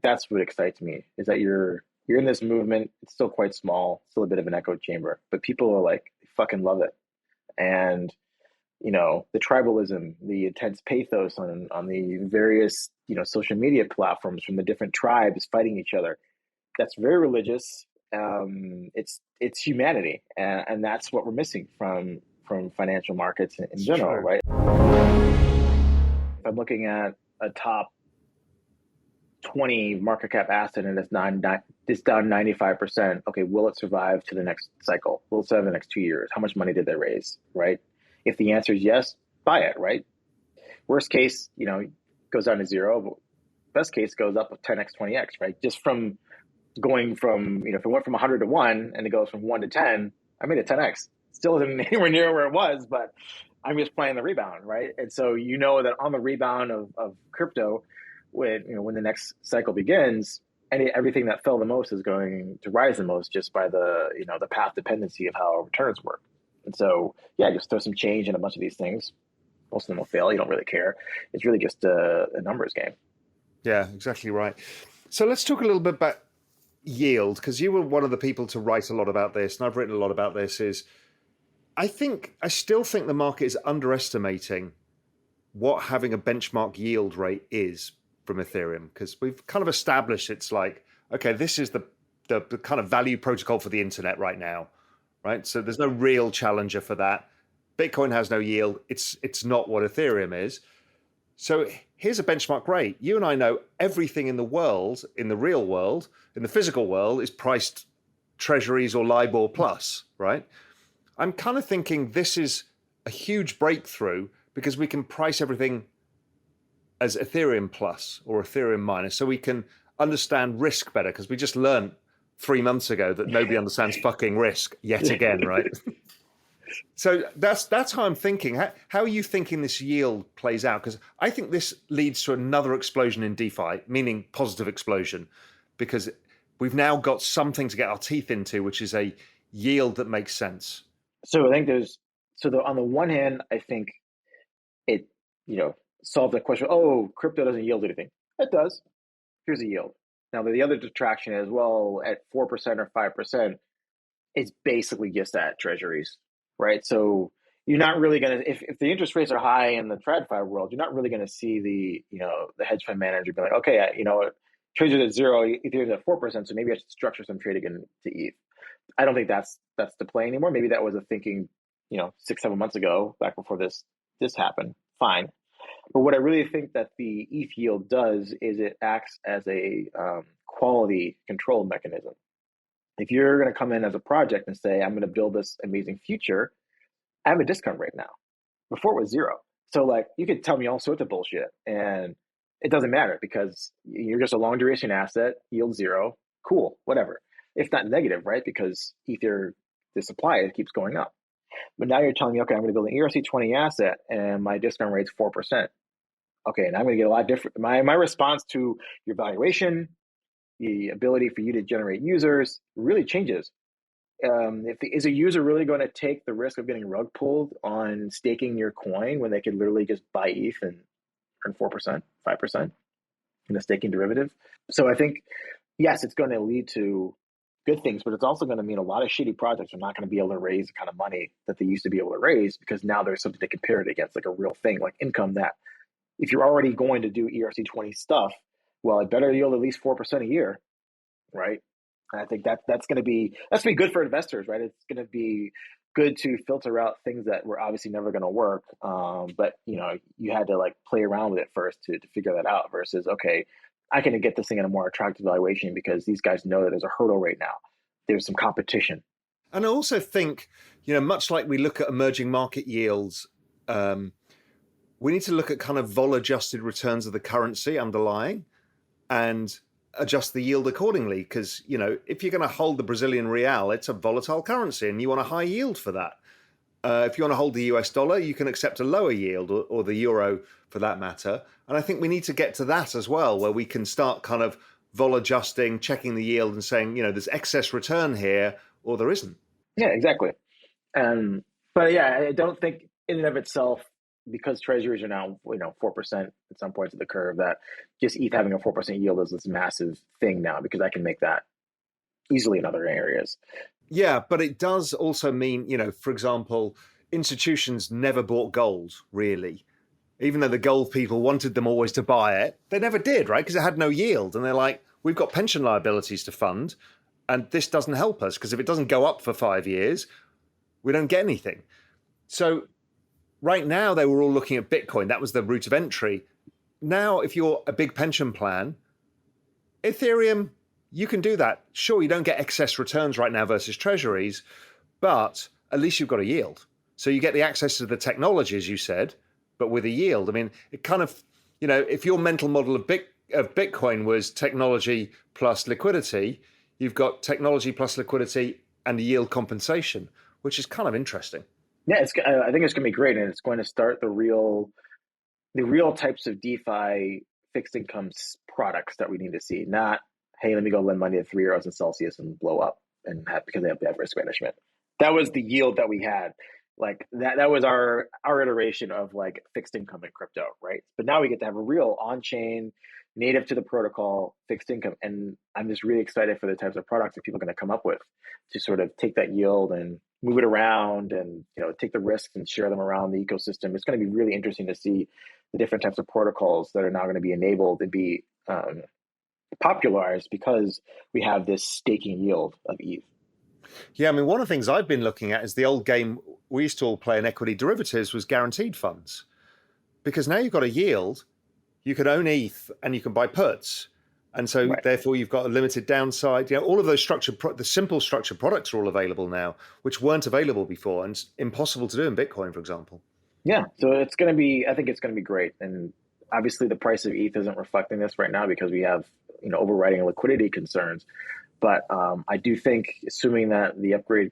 that's what excites me is that you're in this movement. It's still quite small, still a bit of an echo chamber, but people are like fucking love it. And the tribalism, the intense pathos on the various social media platforms from the different tribes fighting each other. That's very religious. It's humanity, and that's what we're missing from financial markets in It's general, true. right? If I'm looking at a top 20 market cap asset and it's down 95%. Okay, will it survive to the next cycle? Will it survive the next 2 years? How much money did they raise, right? If the answer is yes, buy it, right? Worst case, goes down to zero. But best case goes up 10x, 20x, right? Just from going from, if it went from 100 to 1 and it goes from 1 to 10, I made it 10x. Still isn't anywhere near where it was, but I'm just playing the rebound, right? And so that on the rebound of crypto, when the next cycle begins, everything that fell the most is going to rise the most just by the path dependency of how returns work. And so, yeah, just throw some change in a bunch of these things. Most of them will fail. You don't really care. It's really just a numbers game. Yeah, exactly right. So let's talk a little bit about yield, because you were one of the people to write a lot about this, and I've written a lot about this. I still think the market is underestimating what having a benchmark yield rate is from Ethereum, because we've kind of established it's like, okay, this is the kind of value protocol for the internet right now, right? So there's no real challenger for that. Bitcoin has no yield. It's not what Ethereum is. So here's a benchmark rate. You and I know everything in the world, in the real world, in the physical world, is priced treasuries or LIBOR plus, right? I'm kind of thinking this is a huge breakthrough because we can price everything as Ethereum plus or Ethereum minus, so we can understand risk better, because we just learned 3 months ago that nobody understands fucking risk yet again, right? So that's how I'm thinking. How are you thinking this yield plays out? Because I think this leads to another explosion in DeFi, meaning positive explosion, because we've now got something to get our teeth into, which is a yield that makes sense. So I think on the one hand, I think it, solved the question. Oh, crypto doesn't yield anything. It does. Here's a yield. Now the other detraction is, well, at 4% or 5%, it's basically just that treasuries, right? So you're not really going to, if the interest rates are high in the TradFi world, you're not really going to see the hedge fund manager be like, okay, treasuries at zero, Ethereum's at 4%, so maybe I should structure some trading into ETH. I don't think that's the play anymore. Maybe that was a thinking, 6-7 months ago, back before this happened. Fine. But what I really think that the ETH yield does is it acts as a quality control mechanism. If you're going to come in as a project and say, I'm going to build this amazing future, I have a discount rate now. Before it was zero. So like you could tell me all sorts of bullshit and it doesn't matter because you're just a long duration asset, yield zero, cool, whatever. It's not negative, right? Because Ether, the supply, it keeps going up. But now you're telling me, okay, I'm going to build an ERC20 asset and my discount rate's 4%. Okay, and I'm going to get a lot different. My response to your valuation, the ability for you to generate users really changes. Is a user really going to take the risk of getting rug pulled on staking your coin when they could literally just buy ETH and earn 4%, 5% in a staking derivative? So I think, yes, it's going to lead to good things, but it's also going to mean a lot of shitty projects are not going to be able to raise the kind of money that they used to be able to raise because now there's something to compare it against, like a real thing, like income that if you're already going to do ERC20 stuff, well, it better yield at least 4% a year, right? And I think that's going to be good for investors, right? It's going to be good to filter out things that were obviously never going to work, but you had to like play around with it first to figure that out. Versus, okay, I can get this thing at a more attractive valuation because these guys know that there's a hurdle right now. There's some competition. And I also think, much like we look at emerging market yields, we need to look at kind of vol-adjusted returns of the currency underlying and adjust the yield accordingly. Because, if you're going to hold the Brazilian real, it's a volatile currency and you want a high yield for that. If you want to hold the US dollar, you can accept a lower yield, or the euro for that matter. And I think we need to get to that as well, where we can start kind of vol-adjusting, checking the yield and saying, there's excess return here or there isn't. Yeah, exactly. But yeah, I don't think in and of itself because treasuries are now 4% at some points of the curve, that just ETH having a 4% yield is this massive thing now because I can make that easily in other areas. Yeah, but it does also mean, for example, institutions never bought gold, really. Even though the gold people wanted them always to buy it, they never did, right? Because it had no yield. And they're like, we've got pension liabilities to fund, and this doesn't help us because if it doesn't go up for 5 years, we don't get anything. So right now, they were all looking at Bitcoin. That was the route of entry. Now, if you're a big pension plan, Ethereum, you can do that. Sure, you don't get excess returns right now versus treasuries, but at least you've got a yield. So you get the access to the technology, as you said, but with a yield. I mean, it kind of, if your mental model of Bitcoin was technology plus liquidity, you've got technology plus liquidity and a yield compensation, which is kind of interesting. Yeah, I think it's going to be great, and it's going to start the real types of DeFi fixed income products that we need to see. Not, hey, let me go lend money at €3 in Celsius and blow up because they have risk management. That was the yield that we had. Like that was our iteration of like fixed income in crypto, right? But now we get to have a real on-chain, native to the protocol fixed income. And I'm just really excited for the types of products that people are going to come up with to sort of take that yield and move it around and take the risks and share them around the ecosystem. It's going to be really interesting to see the different types of protocols that are now going to be enabled and be popularized because we have this staking yield of ETH. Yeah, I mean, one of the things I've been looking at is the old game we used to all play in equity derivatives was guaranteed funds. Because now you've got a yield, you can own ETH and you can buy puts. And so therefore you've got a limited downside. All of those the simple structured products are all available now, which weren't available before and it's impossible to do in Bitcoin, for example. Yeah, so I think it's going to be great. And obviously the price of ETH isn't reflecting this right now because we have, overriding liquidity concerns. But I do think, assuming that the upgrade,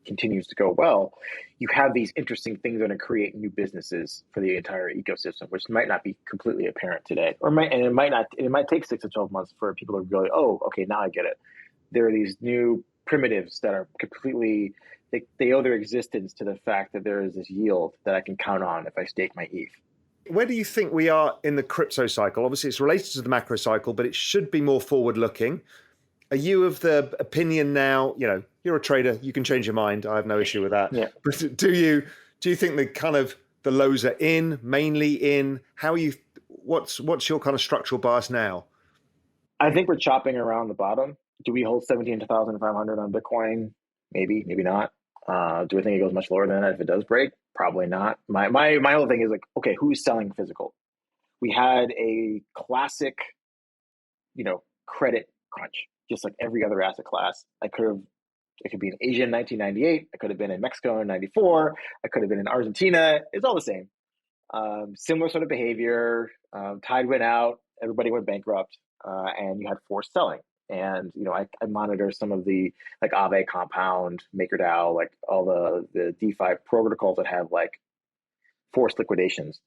continues to go well, you have these interesting things that are going to create new businesses for the entire ecosystem, which might not be completely apparent today, it might take 6 to 12 months for people to really, oh, okay, now I get it. There are these new primitives that are completely, they owe their existence to the fact that there is this yield that I can count on if I stake my ETH. Where do you think we are in the crypto cycle? Obviously, it's related to the macro cycle, but it should be more forward-looking. Are you of the opinion now, you're a trader, you can change your mind, I have no issue with that. Yeah. But do you think the lows are mainly in? How are you, what's your kind of structural bias now? I think we're chopping around the bottom. Do we hold 17,500 on Bitcoin? Maybe, maybe not. Do I think it goes much lower than that if it does break? Probably not. My whole thing is like, okay, who's selling physical? We had a classic, credit crunch, just like every other asset class. It could be in Asia in 1998. I could have been in Mexico in 94. I could have been in Argentina. It's all the same. Similar sort of behavior. Tide went out. Everybody went bankrupt. And you had forced selling. And, I monitor some of the like Aave Compound, MakerDAO, like all the DeFi protocols that have like forced liquidations.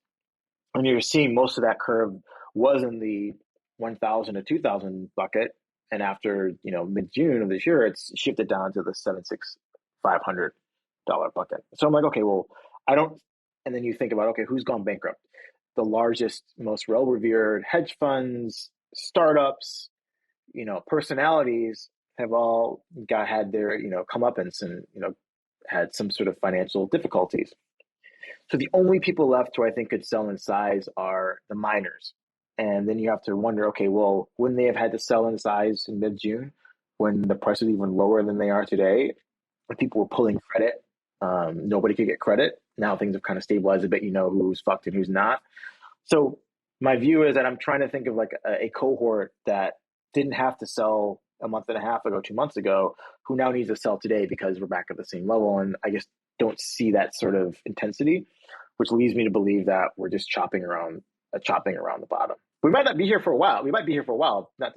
And you're seeing most of that curve was in the 1,000 to 2,000 bucket. And after, mid-June of this year, it's shifted down to the $7,600 bucket. So I'm like, okay, well, and then you think about, okay, who's gone bankrupt? The largest, most well-revered hedge funds, startups, personalities have all had their, comeuppance and, had some sort of financial difficulties. So the only people left who I think could sell in size are the miners. And then you have to wonder, okay, well, wouldn't they have had to sell in size in mid-June when the price was even lower than they are today? When people were pulling credit, nobody could get credit. Now things have kind of stabilized a bit. Who's fucked and who's not. So my view is that I'm trying to think of like a cohort that didn't have to sell a month and a half ago, 2 months ago, who now needs to sell today because we're back at the same level. And I just don't see that sort of intensity, which leads me to believe that we're just chopping around the bottom. We might not be here for a while. We might be here for a while. That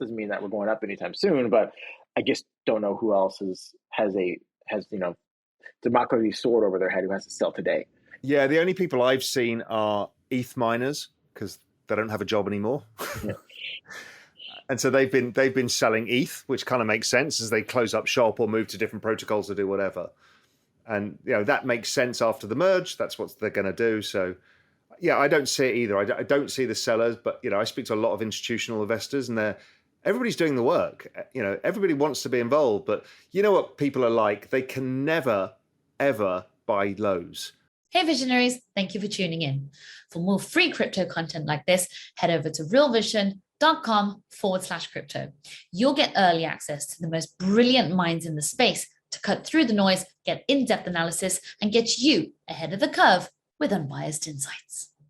doesn't mean that we're going up anytime soon, but I just don't know who else has Democracy's sword over their head who has to sell today. Yeah, the only people I've seen are ETH miners because they don't have a job anymore. Yeah. And so they've been selling ETH, which kind of makes sense as they close up shop or move to different protocols or do whatever. And that makes sense after the merge. That's what they're going to do. So yeah, I don't see it either. I don't see the sellers, but I speak to a lot of institutional investors, and everybody's doing the work. Everybody wants to be involved, but you know what people are like? They can never, ever buy lows. Hey visionaries, thank you for tuning in. For more free crypto content like this, head over to realvision.com/crypto. You'll get early access to the most brilliant minds in the space to cut through the noise, get in-depth analysis, and get you ahead of the curve with unbiased insights.